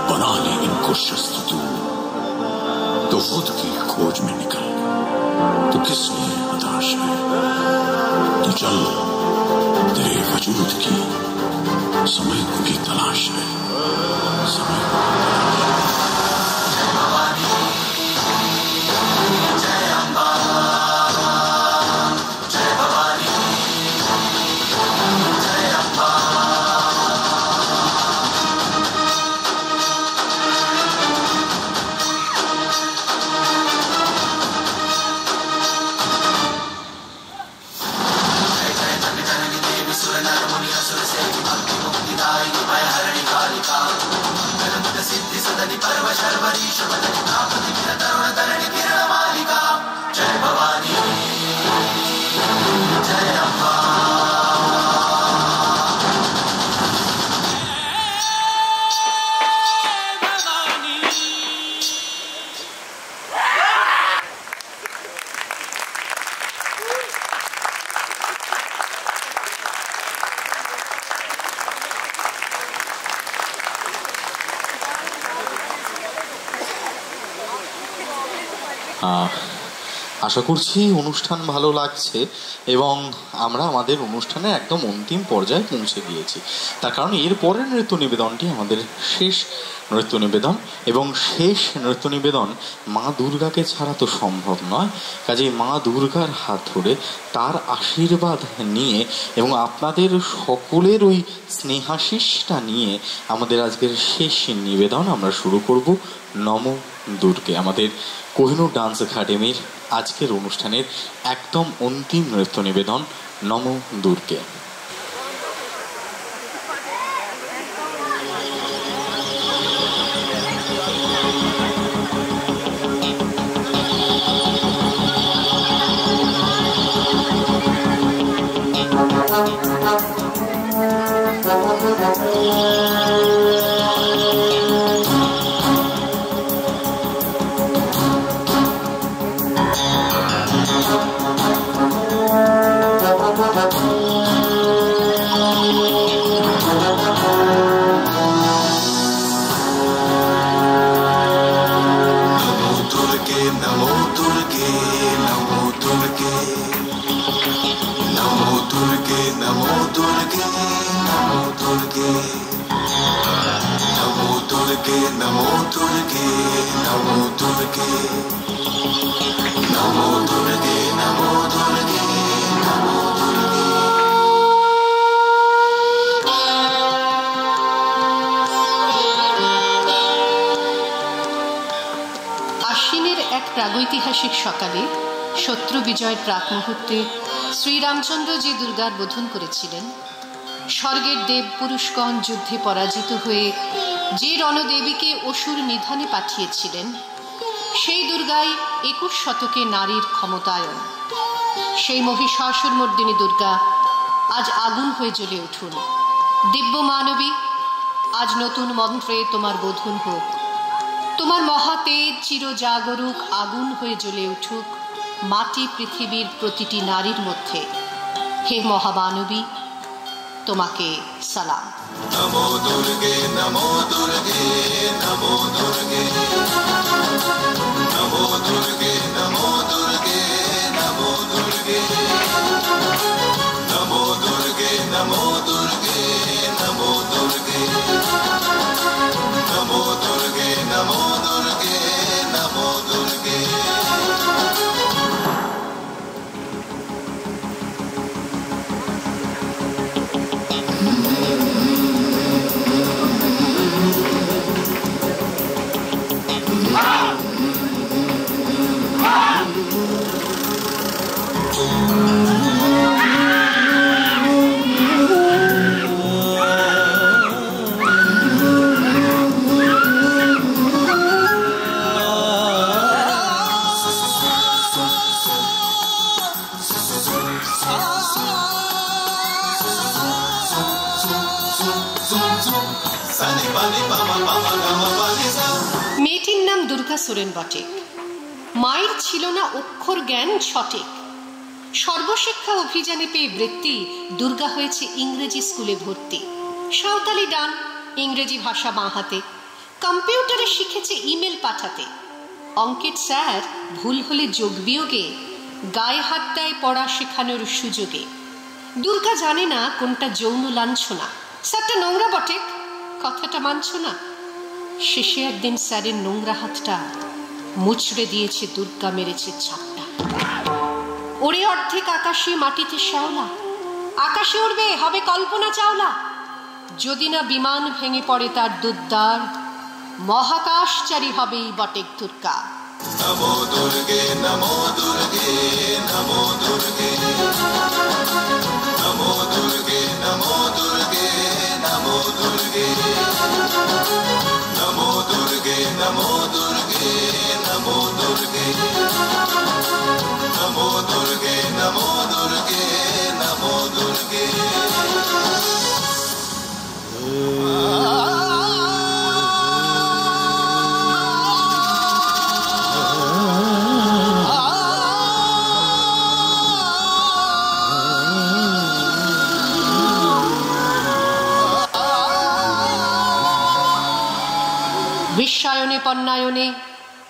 बना ले इनको शस्त्र तू। तो खुद की खोज में निकल, तो किस लिए हताश है? तो चल, तेरे वजूद की समय को भी तलाश है, समय को भी तलाश है।
আশা করছি অনুষ্ঠান ভালো লাগছে এবং আমরা আমাদের অনুষ্ঠানের একদম অন্তিম পর্যায়ে পৌঁছে গিয়েছি। তার কারণ এর পরের নৃত্য নিবেদনটি আমাদের শেষ নৃত্য নিবেদন, এবং শেষ নৃত্য নিবেদন মা দুর্গাকে ছাড়া তো সম্ভব নয়। কাজেই মা দুর্গার হাত ধরে তার আশীর্বাদ নিয়ে এবং আপনাদের সকলের ওই স্নেহাশিসটা নিয়ে আমাদের আজকের শেষ নিবেদন আমরা শুরু করব নম দুর্গে। আমাদের কোহিনূর ডান্স একাডেমির আজকের অনুষ্ঠানের একদম অন্তিম নৃত্য নিবেদন নম দুর্গে।
প্রাগৈতিহাসিক সকালে শত্রু বিজয়ের প্রাক মুহূর্তে শ্রীরামচন্দ্র যে দুর্গার বোধন করেছিলেন, স্বর্গের দেব পুরুষগণ যুদ্ধে পরাজিত হয়ে যে রণদেবীকে অসুর নিধনে পাঠিয়েছিলেন,
সেই দুর্গাই 21 শতকে নারীর ক্ষমতায়ন। সেই মহিষাসুর মর্দিনী দুর্গা আজ আগুন হয়ে জ্বলে উঠুন। দিব্য মানবী, আজ নতুন মন্ত্রে তোমার বোধন হোক। তোমার মহাতেজ চির জাগরুক আগুন হয়ে জ্বলে উঠুক মাটি পৃথিবীর প্রতিটি নারীর মধ্যে। হে মহামানবী, তোমাকে সালাম।
নমো দুর্গে নমো দুর্গে নমো দুর্গে নমো দুর্গে নমো দুর্গে নমো দুর্গে নমো দুর্গে নমো দুর্গে নমো দুর্গে নমো দুর্গে নমো দুর্গে নমো দুর্গে।
মেয়েটির নাম দুর্গা সোরেন বটে। মায়ের ছিল না অক্ষর জ্ঞান সঠিক। সর্বশিক্ষা অভিযানে পেয়ে বৃত্তি দুর্গা হয়েছে ইংরেজি স্কুলে ভর্তি। সাঁওতালি ডান, ইংরেজি ভাষা বাঁ হাতে। কম্পিউটারে শিখেছে ইমেল পাঠাতে। অঙ্কের স্যার ভুল হলে যোগ বিয়োগে গায়ে হাত দেয় পড়া শেখানোর সুযোগে। দুর্গা জানে না কোনটা যৌন লাঞ্ছনা। স্যারটা নোংরা বটে, কথাটা মানছ না। শেষে একদিন স্যারের নোংরা হাতটা মুচড়ে দিয়েছে দুর্গা, মেরেছে ছাপটা। ওরে অর্ধেক আকাশে মাটিতে শ্যাওলা, আকাশে উড়বে হবে কল্পনা চাওলা। যদি না বিমান ভেঙে পড়ে তার দুদ্দার, মহাকাশচারী হবেই বটেক দুর্গা।
নমো দুর্গে নমো দুর্গে নমো দুর্গে নমো দুর্গে নমো দুর্গে নমো দুর্গে নমো দুর্গে নমো দুর্গে নমো দুর্গে নমো দুর্গে নমো দুর্গে নমো দুর্গে।
বিশ্বায়নে পণ্যায়নে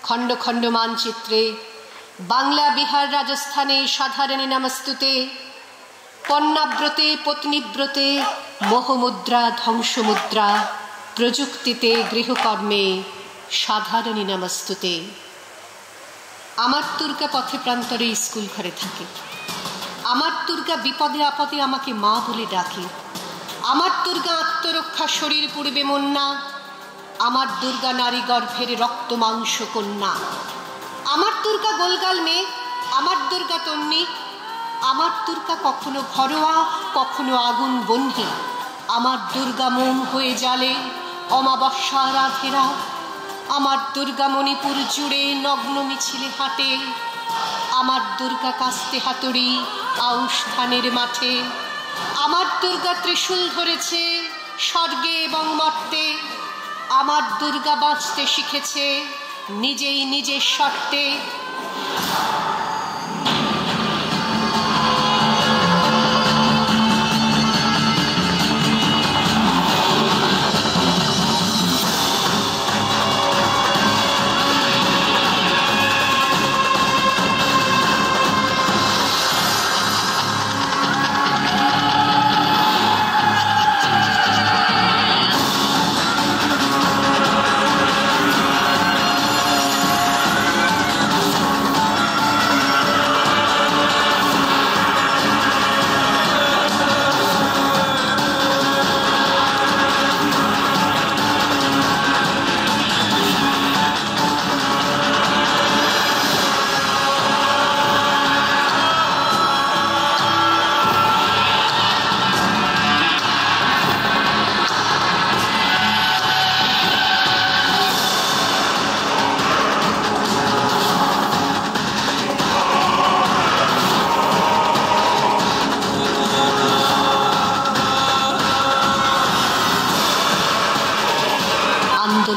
খণ্ড খণ্ড মানচিত্রে বাংলা বিহার রাজস্থানে সাধারণে নমস্তুতে। পণ্যাব্রতে পত্নীব্রতে মোহমুদ্রা ধ্বংসমুদ্রা, প্রযুক্তিতে গৃহকর্মে সাধারণী নমস্তুতে। আমার দুর্গা পথে প্রান্তরে স্কুল ঘরে থাকে। আমার দুর্গা বিপদে আপদে আমাকে মা বলে ডাকে। আমার দুর্গা আত্মরক্ষা শরীর পূর্বে মন্না। আমার দুর্গা নারী গর্ভের রক্ত মাংস কন্যা। আমার দুর্গা গোলগাল মেয়ে, আমার দুর্গা তন্নি। আমার দুর্গা কখনো ঘরোয়া কখনো আগুন বন্ধি। আমার দুর্গা মোম হয়ে জালে অমাবস্যা রাধেরা। আমার দুর্গা মণিপুর জুড়ে নগ্ন মিছিলে হাঁটে। আমার দুর্গা কাস্তে হাতুড়ি আউশ ধানের মাঠে। আমার দুর্গা ত্রিশূল ধরেছে স্বর্গে এবং মর্তে। আমার দুর্গা বাঁচতে শিখেছে নিজেই নিজের শর্তে।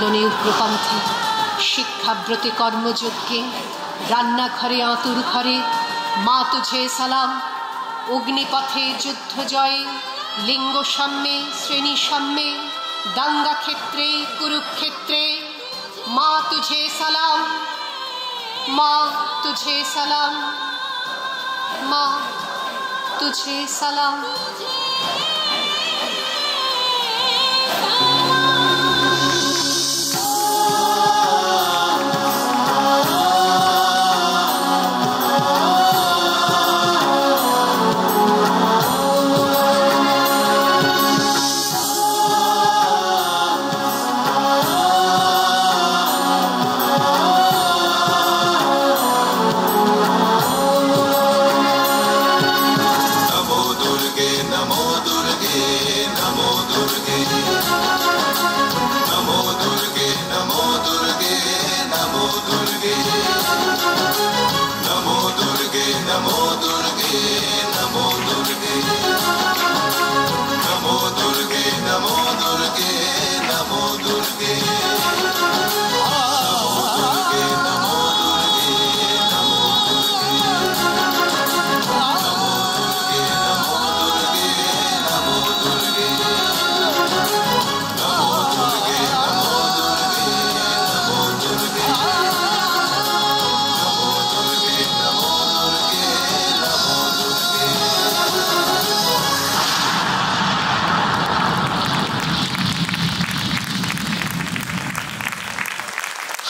নন্দনে উগ্রপন্থী, শিক্ষাব্রতে কর্মযজ্ঞে, রান্নাঘরে আঁতুর ঘরে মা তুঝে সালাম, অগ্নিপথে যুদ্ধ জয়ে, লিঙ্গ সাম্যে শ্রেণী সাম্যে, দাঙ্গা ক্ষেত্রে কুরুক্ষেত্রে মা তুঝে সালাম, মা তুঝে সালাম, মা তুঝে সালাম।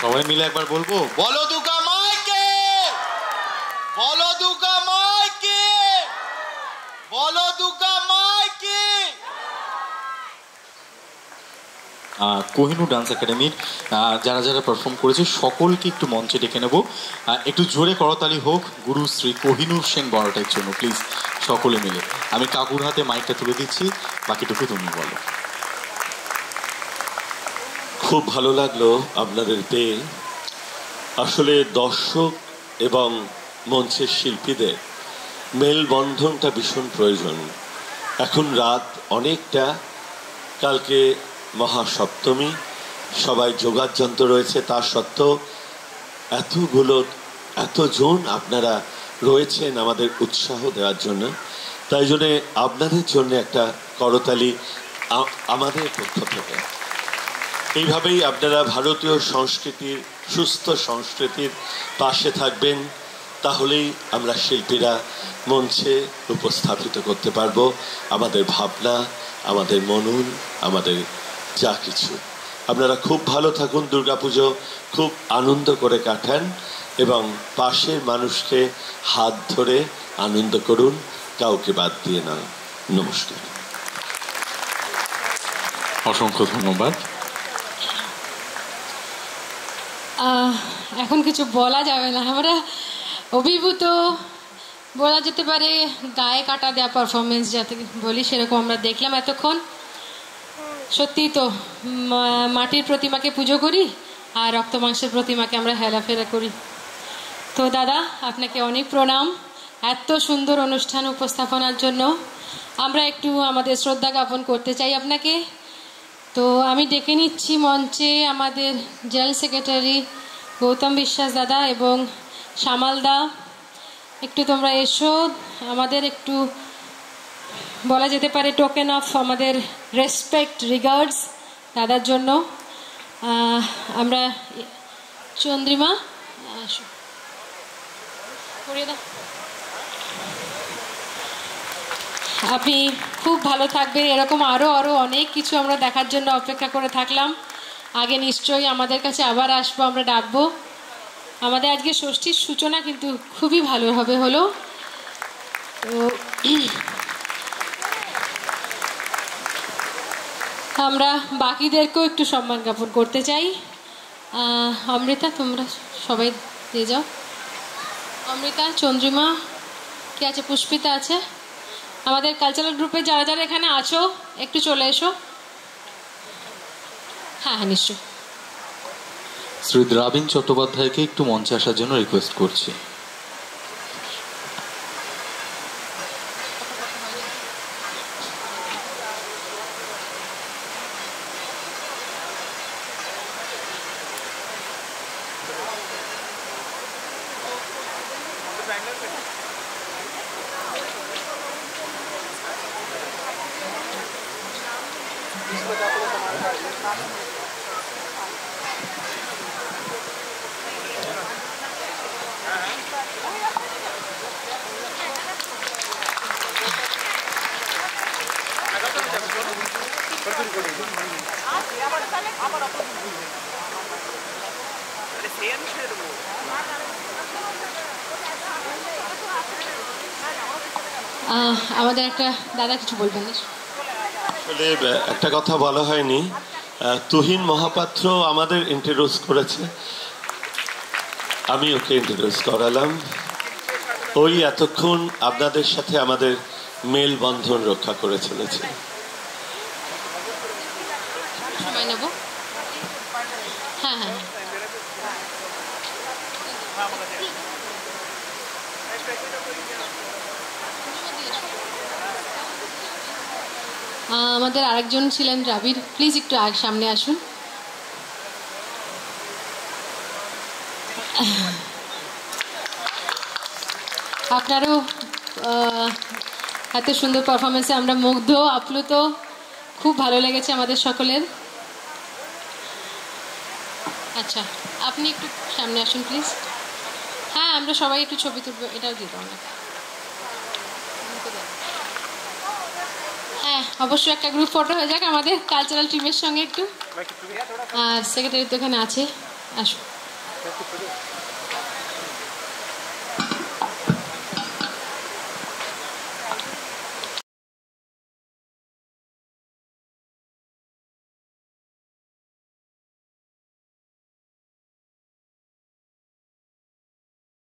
সবাই মিলে একবার বলবো, বলো দুর্গা মাইকে, বলো দুর্গা মাইকে, বলো দুর্গা মাইকে। কোহিনূর ডান্স একাডেমির যারা যারা পারফর্ম করেছে সকলকে একটু মঞ্চে ডেকে নেব। একটু জোরে করতালি হোক গুরু শ্রী কোহিনূর সেন বড়াটের জন্য প্লিজ, সকলে মিলে। আমি কাকুর হাতে মাইকটা তুলে দিচ্ছি, বাকিটুকু তুমি বলো।
খুব ভালো লাগলো আপনাদের পেয়ে। আসলে দর্শক এবং মঞ্চের শিল্পীদের মেলবন্ধনটা ভীষণ প্রয়োজন। এখন রাত অনেকটা, কালকে মহাসপ্তমী, সবাই যোগাযন্ত্র রয়েছে, তা সত্ত্বেও এতজন আপনারা রয়েছেন আমাদের উৎসাহ দেওয়ার জন্য। তাই জন্যে আপনাদের জন্য একটা করতালি আমাদের পক্ষ থেকে। এইভাবেই আপনারা ভারতীয় সংস্কৃতির, সুস্থ সংস্কৃতির পাশে থাকবেন, তাহলেই আমরা শিল্পীরা মঞ্চে উপস্থাপিত করতে পারবো আমাদের ভাবনা, আমাদের মনন, আমাদের যা কিছু। আপনারা খুব ভালো থাকুন, দুর্গাপুজো খুব আনন্দ করে কাটান এবং পাশের মানুষকে হাত ধরে আনন্দ করুন, কাউকে বাদ দিয়ে না। নমস্কার,
অসংখ্য ধন্যবাদ।
এখন কিছু বলা যাবে না, আমরা অভিভূত বলা যেতে পারে, গায়ে কাটা দেওয়া পারফরমেন্স যাতে বলি সেরকম আমরা দেখলাম এতক্ষণ। সত্যি তো মাটির প্রতিমাকে পুজো করি আর রক্ত মাংসের প্রতিমাকে আমরা হেলাফেরা করি। তো দাদা আপনাকে অনেক প্রণাম এত সুন্দর অনুষ্ঠান উপস্থাপনার জন্য। আমরা একটু আমাদের শ্রদ্ধা জ্ঞাপন করতে চাই আপনাকে। তো আমি ডেকে নিচ্ছি মঞ্চে আমাদের জেনারেল সেক্রেটারি গৌতম বিশ্বাস দাদা এবং শ্যামালদা, একটু তোমরা এসো। আমাদের একটু বলা যেতে পারে টোকেন অফ আমাদের রেসপেক্ট, রিগার্ডস দাদার জন্য। আমরা চন্দ্রিমা আপনি খুব ভালো থাকবেন। এরকম আরও অনেক কিছু আমরা দেখার জন্য অপেক্ষা করে থাকলাম। আগে নিশ্চয়ই আমাদের কাছে আবার আসবো, আমরা ডাকবো। আমাদের আজকে ষষ্ঠীর সূচনা কিন্তু খুবই ভালোভাবে হলো। তো আমরা বাকিদেরকেও একটু সম্মান জ্ঞাপন করতে চাই। অমৃতা তোমরা সবাই দিয়ে যাও। অমৃতা, চন্দ্রিমা কে আছে, পুষ্পিতা আছে। আমাদের কালচারাল গ্রুপে যারা যারা এখানে আছো একটু চলে এসো। হ্যাঁ হ্যাঁ নিশ্চয়।
শ্রী দ্রাবিণ চট্টোপাধ্যায়কে একটু মঞ্চে আসার জন্য রিকোয়েস্ট করছি।
আমাদের একটা দাদা কিছু বলবেন।
আসলে একটা কথা বলা হয়নি, তুহিন মহাপাত্র আমাদের ইন্ট্রোডিউস করেছে, আমি ওকে ইন্ট্রোডিউস করালাম। ওই এতক্ষণ আপনাদের সাথে আমাদের মেল বন্ধন রক্ষা করে চলেছে।
সময় নেব। হ্যাঁ হ্যাঁ, আমাদের আরেকজন ছিলেন রাবির, প্লিজ একটু সামনে আসুন। আপনারও এত সুন্দর পারফরমেন্সে আমরা মুগ্ধ, আপ্লুত, খুব ভালো লেগেছে আমাদের সকলের। আচ্ছা, আপনি একটু সামনে আসুন প্লিজ। হ্যাঁ, আমরা সবাই একটু ছবি তুলবো, এটাও দিয়ে দাও না। হ্যাঁ, অবশ্যই একটা গ্রুপ ফটো হয়ে যাক আমাদের কালচারাল টিমের সঙ্গে একটু। আর সেক্রেটারি তো এখানে আছে, আসুন।